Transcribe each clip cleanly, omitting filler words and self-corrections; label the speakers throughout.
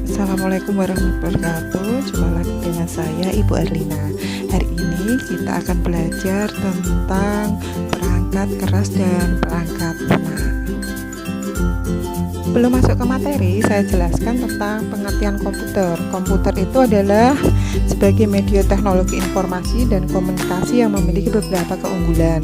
Speaker 1: Assalamualaikum warahmatullahi wabarakatuh. Jumpa lagi dengan saya Ibu Erlina. Hari ini kita akan belajar tentang perangkat keras dan perangkat lunak. Belum masuk ke materi, saya jelaskan tentang pengertian komputer. Komputer itu adalah sebagai media teknologi informasi dan komunikasi yang memiliki beberapa keunggulan.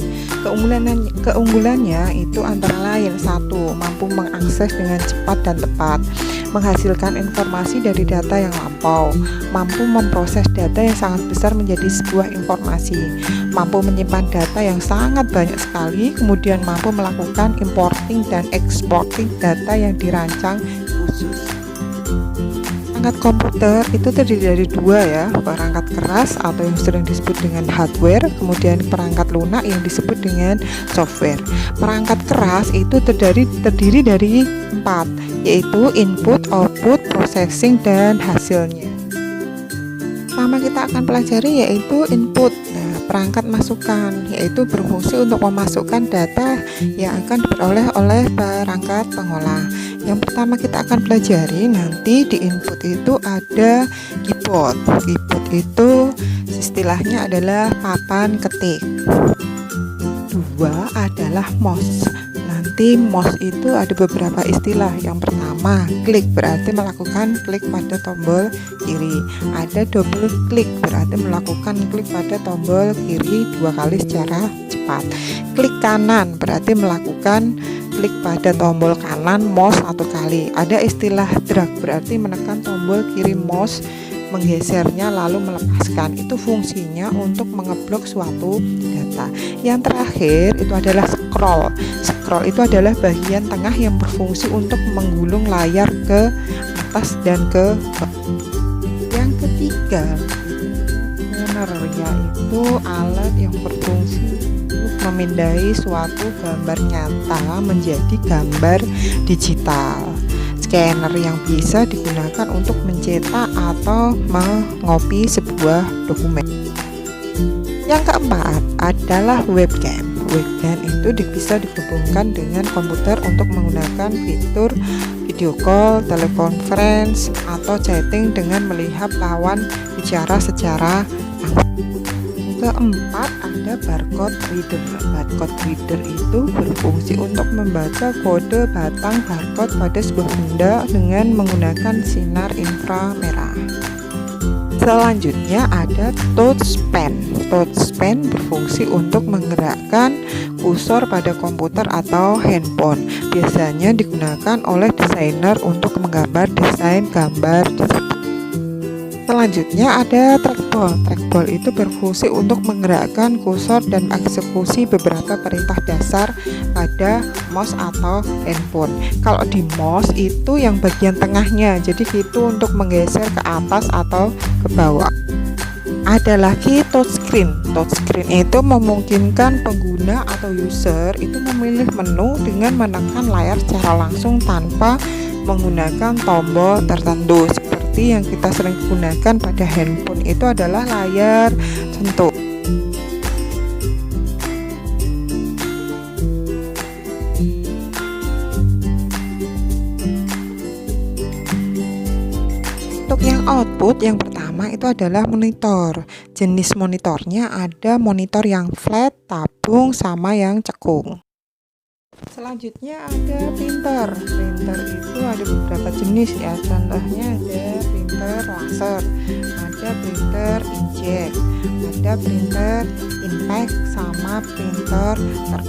Speaker 1: Keunggulannya itu antara lain: 1. Mampu mengakses dengan cepat dan tepat, menghasilkan informasi dari data yang lampau, mampu memproses data yang sangat besar menjadi sebuah informasi, mampu menyimpan data yang sangat banyak sekali, kemudian mampu melakukan importing dan exporting data yang dirancang khusus. Perangkat komputer itu terdiri dari dua ya, perangkat keras atau yang sering disebut dengan hardware, kemudian perangkat lunak yang disebut dengan software. Perangkat keras itu terdiri dari 4, yaitu input, output, processing, dan hasilnya. Pertama kita akan pelajari yaitu input. Perangkat masukan yaitu berfungsi untuk memasukkan data yang akan diperoleh oleh perangkat pengolah. Yang pertama kita akan pelajari nanti di input itu ada keyboard. Keyboard itu istilahnya adalah papan ketik. 2 adalah mouse. Nanti mouse itu ada beberapa istilah. Yang pertama, klik berarti melakukan klik pada tombol kiri. Ada double klik berarti melakukan klik pada tombol kiri 2 kali secara cepat. Klik kanan berarti melakukan klik pada tombol kanan mouse 1 kali. Ada istilah drag berarti menekan tombol kiri mouse, menggesernya lalu melepaskan. Itu fungsinya untuk mengeblok suatu data. Yang terakhir itu adalah scroll. Scroll itu adalah bagian tengah yang berfungsi untuk menggulung layar ke atas dan ke bawah. Yang ketiga, scanner, yaitu alat yang berfungsi untuk memindai suatu gambar nyata menjadi gambar digital. Scanner yang bisa digunakan untuk mencetak atau mengopi sebuah dokumen. Yang keempat adalah webcam. Webcam itu bisa digabungkan dengan komputer untuk menggunakan fitur video call, telekonferensi, atau chatting dengan melihat lawan bicara secara langsung. Keempat ada barcode reader. Barcode reader itu berfungsi untuk membaca kode batang barcode pada sebuah benda dengan menggunakan sinar inframerah. Selanjutnya ada touchpen. Touchpen berfungsi untuk menggerakkan kursor pada komputer atau handphone. Biasanya digunakan oleh desainer untuk menggambar desain gambar tersebut. Selanjutnya ada trackball. Trackball itu berfungsi untuk menggerakkan kursor dan eksekusi beberapa perintah dasar pada mouse atau handphone. Kalau di mouse itu yang bagian tengahnya, jadi itu untuk menggeser ke atas atau ke bawah. Ada lagi touchscreen. Touchscreen itu memungkinkan pengguna atau user itu memilih menu dengan menekan layar secara langsung tanpa menggunakan tombol tertentu. Seperti yang kita sering gunakan pada handphone itu adalah layar sentuh. Untuk yang output, yang pertama itu adalah monitor. Jenis monitornya ada monitor yang flat, tabung, sama yang cekung. Selanjutnya ada printer. Printer itu ada beberapa jenis ya. Contohnya ada printer laser, ada printer inkjet, ada printer impact, sama printer kertas.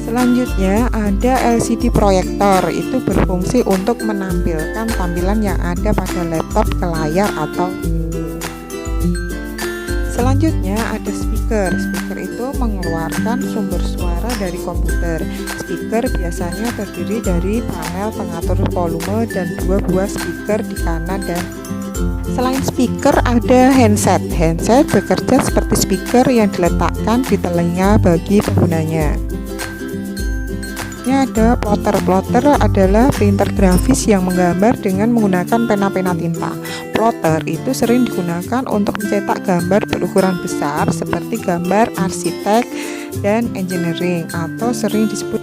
Speaker 1: Selanjutnya ada LCD proyektor. Itu berfungsi untuk menampilkan tampilan yang ada pada laptop ke layar atau selanjutnya ada speaker. Speaker itu mengeluarkan sumber suara dari komputer. Speaker biasanya terdiri dari panel pengatur volume dan 2 buah speaker di kanan dan selain speaker ada handset. Handset bekerja seperti speaker yang diletakkan di telinga bagi penggunanya. Ada plotter. Plotter adalah printer grafis yang menggambar dengan menggunakan pena-pena tinta. plotter itu sering digunakan untuk mencetak gambar berukuran besar seperti gambar arsitek dan engineering, atau sering disebut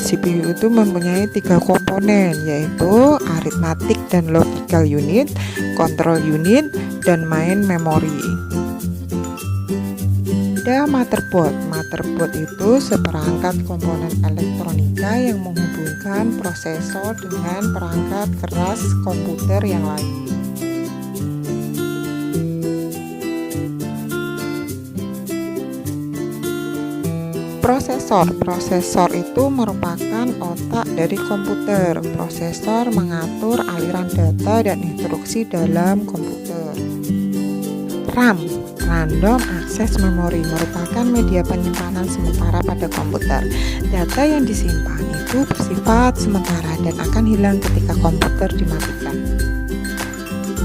Speaker 1: CPU itu mempunyai 3 komponen, yaitu arithmetic dan logical unit, control unit, dan main memory. Ada motherboard. Motherboard itu seperangkat komponen elektronika yang menghubungkan prosesor dengan perangkat keras komputer yang lain. Prosesor itu merupakan otak dari komputer. Prosesor mengatur aliran data dan instruksi dalam komputer. RAM, Random Access Memory, merupakan media penyimpanan sementara pada komputer. Data yang disimpan itu bersifat sementara dan akan hilang ketika komputer dimatikan.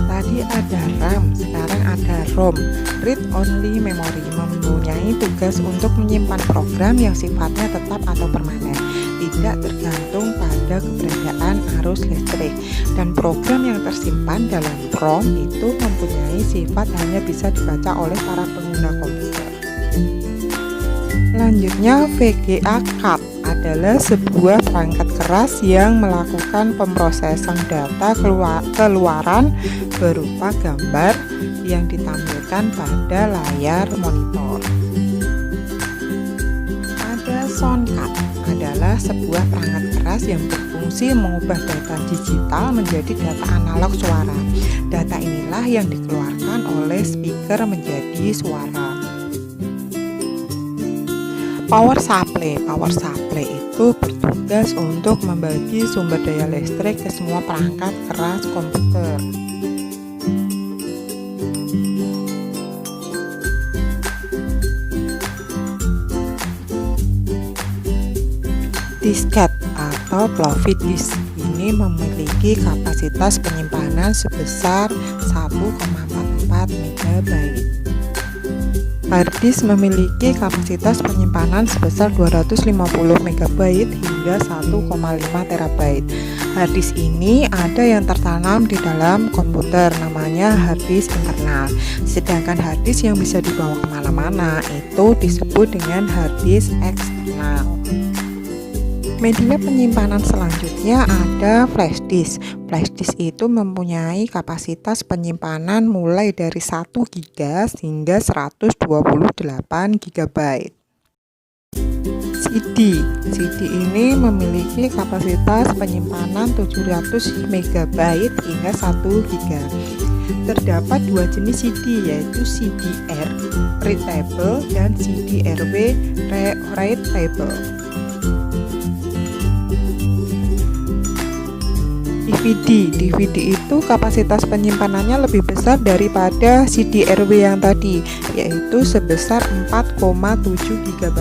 Speaker 1: Tadi ada RAM, sekarang ada ROM, Read Only Memory, mempunyai tugas untuk menyimpan program yang sifatnya tetap atau permanen, tidak tergantung pada keberadaan arus listrik, dan program yang tersimpan dalam ROM itu mempunyai sifat hanya bisa dibaca oleh para pengguna komputer. Selanjutnya, VGA card adalah sebuah perangkat keras yang melakukan pemrosesan data keluaran berupa gambar yang ditampilkan pada layar monitor. Ada sound card, adalah sebuah perangkat keras yang berfungsi mengubah data digital menjadi data analog suara. Data inilah yang dikeluarkan oleh speaker menjadi suara. Power supply itu bertugas untuk membagi sumber daya listrik ke semua perangkat keras komputer. Disket atau floppy disk ini memiliki kapasitas penyimpanan sebesar 1,44 MB. Harddisk memiliki kapasitas penyimpanan sebesar 250 MB hingga 1,5 TB. Harddisk ini ada yang tertanam di dalam komputer, namanya harddisk internal. Sedangkan harddisk yang bisa dibawa kemana-mana itu disebut dengan harddisk eksternal. Media penyimpanan selanjutnya ada flash disk. Flash disk itu mempunyai kapasitas penyimpanan mulai dari 1 GB hingga 128 GB. CD ini memiliki kapasitas penyimpanan 700 MB hingga 1 GB. Terdapat dua jenis CD, yaitu CD-R readable dan CD-RW writable. DVD itu kapasitas penyimpanannya lebih besar daripada CD-RW yang tadi, yaitu sebesar 4,7 GB.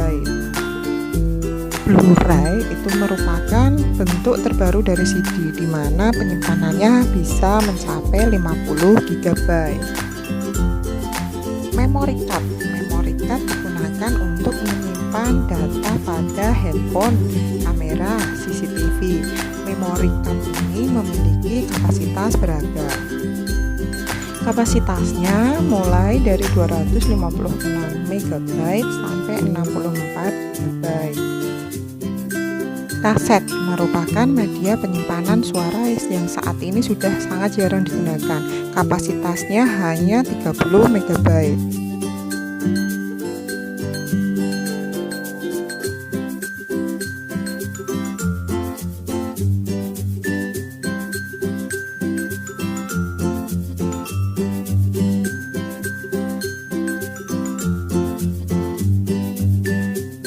Speaker 1: Blu-ray itu merupakan bentuk terbaru dari CD, di mana penyimpanannya bisa mencapai 50 GB. Memory card digunakan untuk menyimpan data pada handphone, kamera, CCTV. Memory card ini memiliki kapasitas beragam. Kapasitasnya mulai dari 256 MB sampai 64 GB. Kaset merupakan media penyimpanan suara yang saat ini sudah sangat jarang digunakan. Kapasitasnya hanya 30 MB.